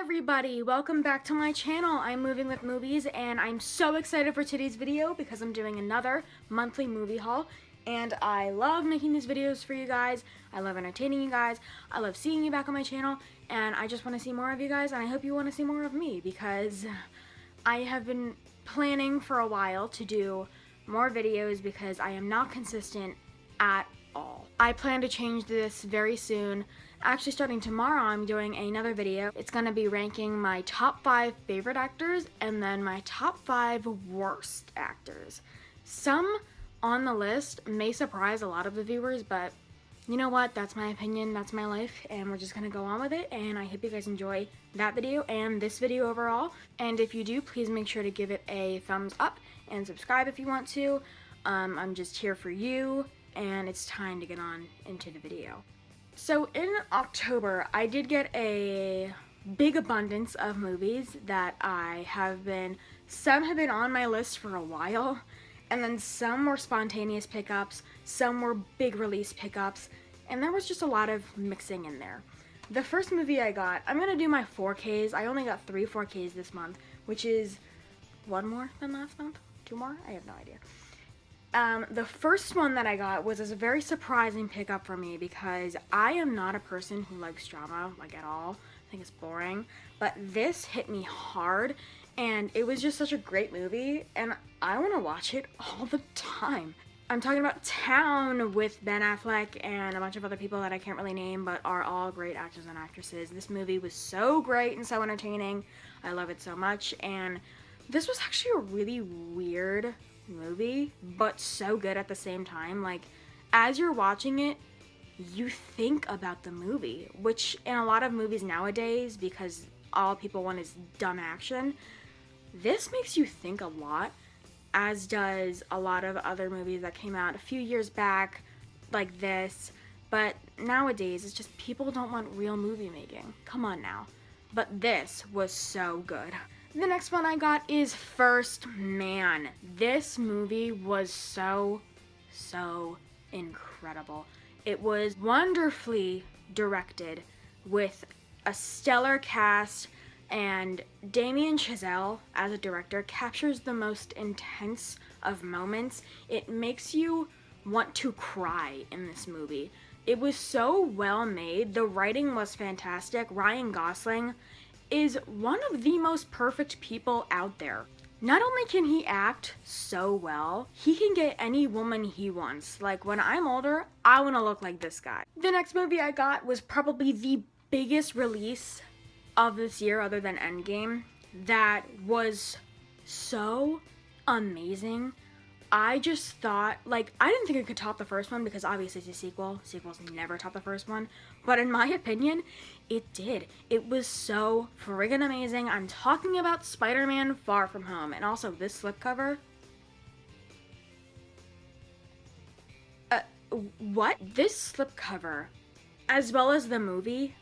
everybody, welcome back to my channel. I'm Moving with Movies and I'm so excited for today's video because I'm doing another monthly movie haul and I love making these videos for you guys. I love entertaining you guys. I love seeing you back on my channel and I just want to see more of you guys and I hope you want to see more of me because I have been planning for a while to do more videos because I am not consistent at all. I plan to change this very soon. Actually, starting tomorrow, I'm doing another video. It's gonna be ranking my top 5 favorite actors and then my top 5 worst actors. Some on the list may surprise a lot of the viewers, but you know what? That's my opinion, that's my life, and we're just gonna go on with it, and I hope you guys enjoy that video and this video overall. And if you do, please make sure to give it a thumbs up and subscribe if you want to. I'm just here for you, and it's time to get on into the video. So in October, I did get a big abundance of movies that some have been on my list for a while, and then some were spontaneous pickups, some were big release pickups, and there was just a lot of mixing in there. The first movie I got, I'm gonna do my 4Ks. I only got 3 4Ks this month, which is 1 more than last month? 2 more? I have no idea. The first one that I got was a very surprising pickup for me because I am not a person who likes drama, like at all. I think it's boring. But this hit me hard and it was just such a great movie and I want to watch it all the time. I'm talking about Town with Ben Affleck and a bunch of other people that I can't really name but are all great actors and actresses. This movie was so great and so entertaining. I love it so much, and this was actually a really weird movie, but so good at the same time. Like, as you're watching it, you think about the movie, which in a lot of movies nowadays, because all people want is dumb action, this makes you think a lot, as does a lot of other movies that came out a few years back like this. But nowadays, it's just people don't want real movie making. Come on now. But this was so good. The next one I got is First Man. This movie was so incredible. It was wonderfully directed with a stellar cast, and Damien Chazelle as a director captures the most intense of moments. It makes you want to cry in this movie. It was so well made. The writing was fantastic. Ryan Gosling is one of the most perfect people out there. Not only can he act so well, he can get any woman he wants. Like, when I'm older, I want to look like this guy. The next movie I got was probably the biggest release of this year other than Endgame. That was so amazing. I just thought, like, I didn't think it could top the first one because obviously it's a sequel. Sequels never top the first one. But in my opinion, it did. It was so friggin' amazing. I'm talking about Spider-Man Far From Home. And also this slipcover. What? This slipcover, as well as the movie,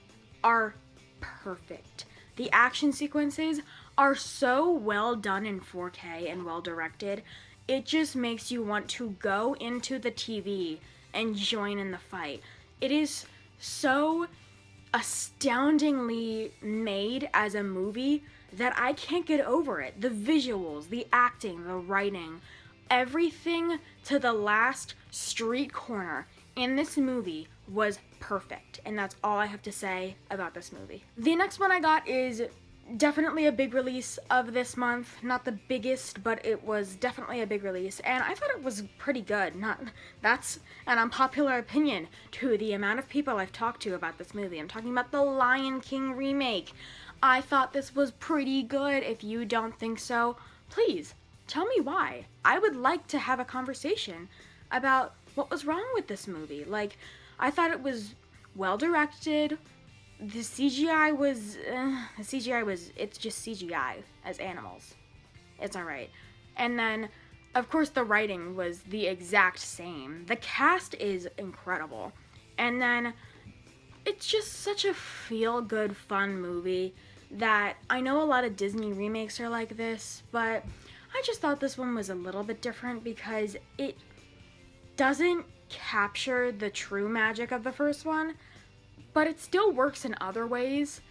are perfect. The action sequences are so well done in 4K and well directed. It just makes you want to go into the TV and join in the fight. It is so astoundingly made as a movie that I can't get over it. The visuals, the acting, the writing, everything to the last street corner in this movie was perfect. And that's all I have to say about this movie. The next one I got is definitely a big release of this month. Not the biggest, but it was definitely a big release, and I thought it was pretty good. That's an unpopular opinion to the amount of people I've talked to about this movie. I'm talking about the Lion King remake. I thought this was pretty good. If you don't think so, please tell me why. I would like to have a conversation about what was wrong with this movie. Like, I thought it was well directed. The CGI was, it's just CGI as animals. It's alright. And then, of course, the writing was the exact same. The cast is incredible. And then, it's just such a feel-good, fun movie that I know a lot of Disney remakes are like this, but I just thought this one was a little bit different because it doesn't capture the true magic of the first one, but it still works in other ways.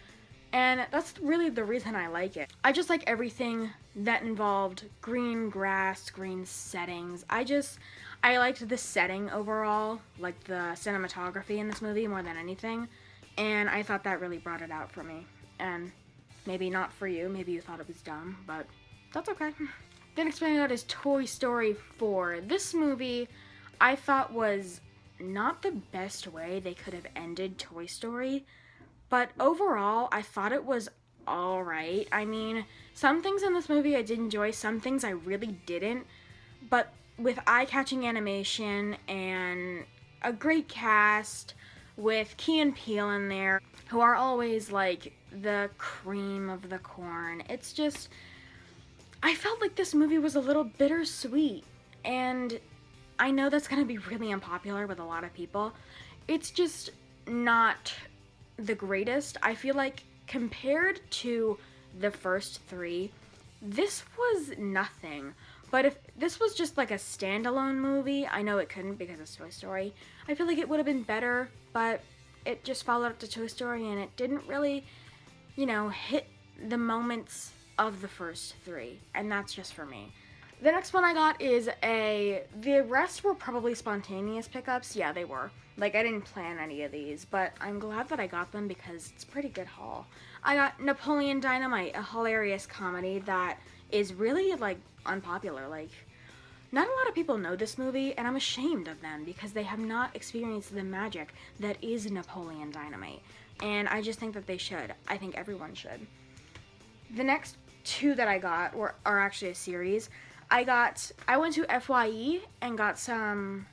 And that's really the reason I like it. I just like everything that involved green grass, green settings. I liked the setting overall, like the cinematography in this movie more than anything. And I thought that really brought it out for me. And maybe not for you, maybe you thought it was dumb, but that's okay. The next one I got is Toy Story 4. This movie I thought was not the best way they could have ended Toy Story, but overall I thought it was alright. I mean, some things in this movie I did enjoy, some things I really didn't, but with eye-catching animation and a great cast with Key and Peele in there, who are always like the cream of the corn. It's just, I felt like this movie was a little bittersweet, and I know that's gonna be really unpopular with a lot of people. It's just not the greatest. I feel like compared to the first three, this was nothing. But if this was just like a standalone movie, I know it couldn't because it's Toy Story, I feel like it would have been better, but it just followed up to Toy Story and it didn't really, hit the moments of the first three, and that's just for me. The next one I got is the rest were probably spontaneous pickups. Yeah, they were. Like, I didn't plan any of these, but I'm glad that I got them because it's a pretty good haul. I got Napoleon Dynamite, a hilarious comedy that is really, like, unpopular. Like, not a lot of people know this movie, and I'm ashamed of them because they have not experienced the magic that is Napoleon Dynamite. And I just think that they should. I think everyone should. The next two that I got are actually a series. I went to FYE and got some,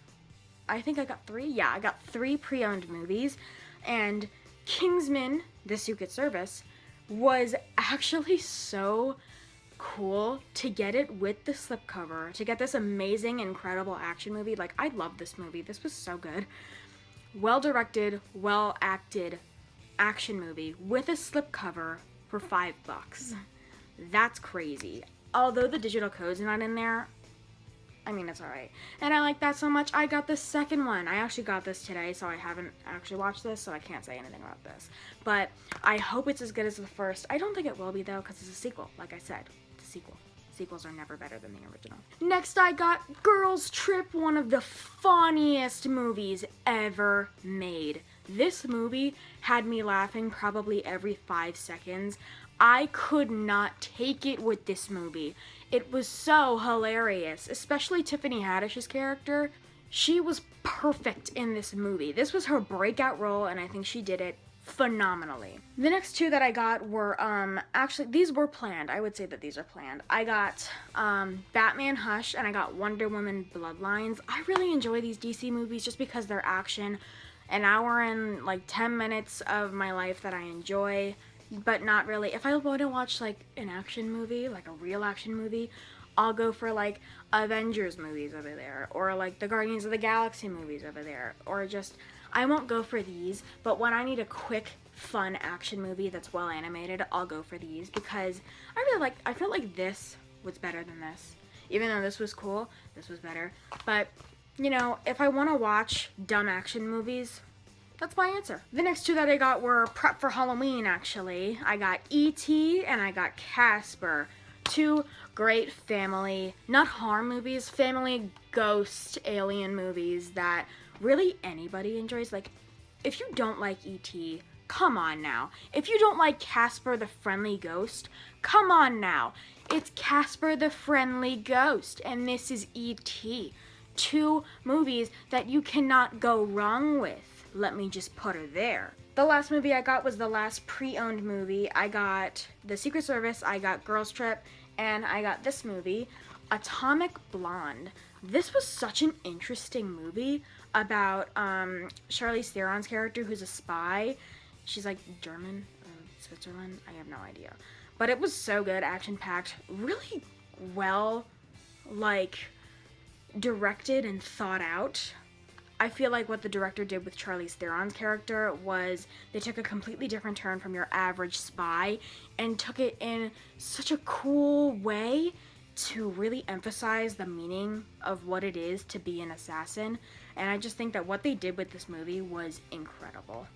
I think I got three. Yeah, I got 3 pre-owned movies. And Kingsman, The Secret Service, was actually so cool to get it with the slipcover, to get this amazing, incredible action movie. Like, I love this movie. This was so good. Well-directed, well-acted action movie with a slipcover for $5. That's crazy. Although the digital code's not in there, I mean, it's alright. And I like that so much, I got the second one. I actually got this today, so I haven't actually watched this, so I can't say anything about this. But I hope it's as good as the first. I don't think it will be, though, because it's a sequel. Like I said, it's a sequel. Sequels are never better than the original. Next, I got Girls Trip, one of the funniest movies ever made. This movie had me laughing probably every 5 seconds. I could not take it with this movie. It was so hilarious, especially Tiffany Haddish's character. She was perfect in this movie. This was her breakout role, and I think she did it phenomenally. The next two that I got were, actually, these were planned. I would say that these are planned. I got Batman Hush, and I got Wonder Woman Bloodlines. I really enjoy these DC movies just because they're action. An hour and, like, 10 minutes of my life that I enjoy, but not really. If I want to watch, like, an action movie, like a real action movie, I'll go for, like, Avengers movies over there, or, like, the Guardians of the Galaxy movies over there, or just, I won't go for these, but when I need a quick, fun action movie that's well animated, I'll go for these, because I feel like this was better than this. Even though this was cool, this was better. But, if I want to watch dumb action movies, that's my answer. The next two that I got were prep for Halloween, actually. I got E.T. and I got Casper. 2 great family, not horror movies, family ghost alien movies that really anybody enjoys. Like, if you don't like E.T., come on now. If you don't like Casper the Friendly Ghost, come on now. It's Casper the Friendly Ghost, and this is E.T. 2 movies that you cannot go wrong with. Let me just put her there. The last movie I got was the last pre-owned movie. I got The Secret Service, I got Girls Trip, and I got this movie, Atomic Blonde. This was such an interesting movie about Charlize Theron's character, who's a spy. She's like German or Switzerland, I have no idea. But it was so good, action-packed, really well, like, directed and thought out. I feel like what the director did with Charlize Theron's character was they took a completely different turn from your average spy and took it in such a cool way to really emphasize the meaning of what it is to be an assassin. And I just think that what they did with this movie was incredible.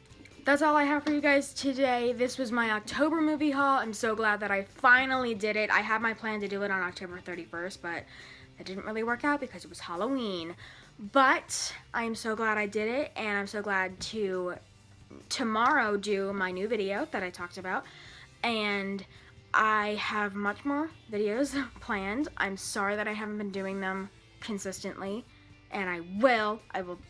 that's all I have for you guys today. This was my October movie haul. I'm so glad that I finally did it. I had my plan to do it on October 31st, but that didn't really work out because it was Halloween. But I'm so glad I did it, and I'm so glad to tomorrow do my new video that I talked about. And I have much more videos planned. I'm sorry that I haven't been doing them consistently, and I will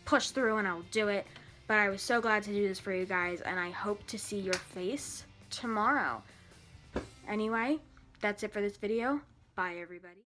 push through and I'll do it. But I was so glad to do this for you guys, and I hope to see your face tomorrow. Anyway, that's it for this video. Bye, everybody.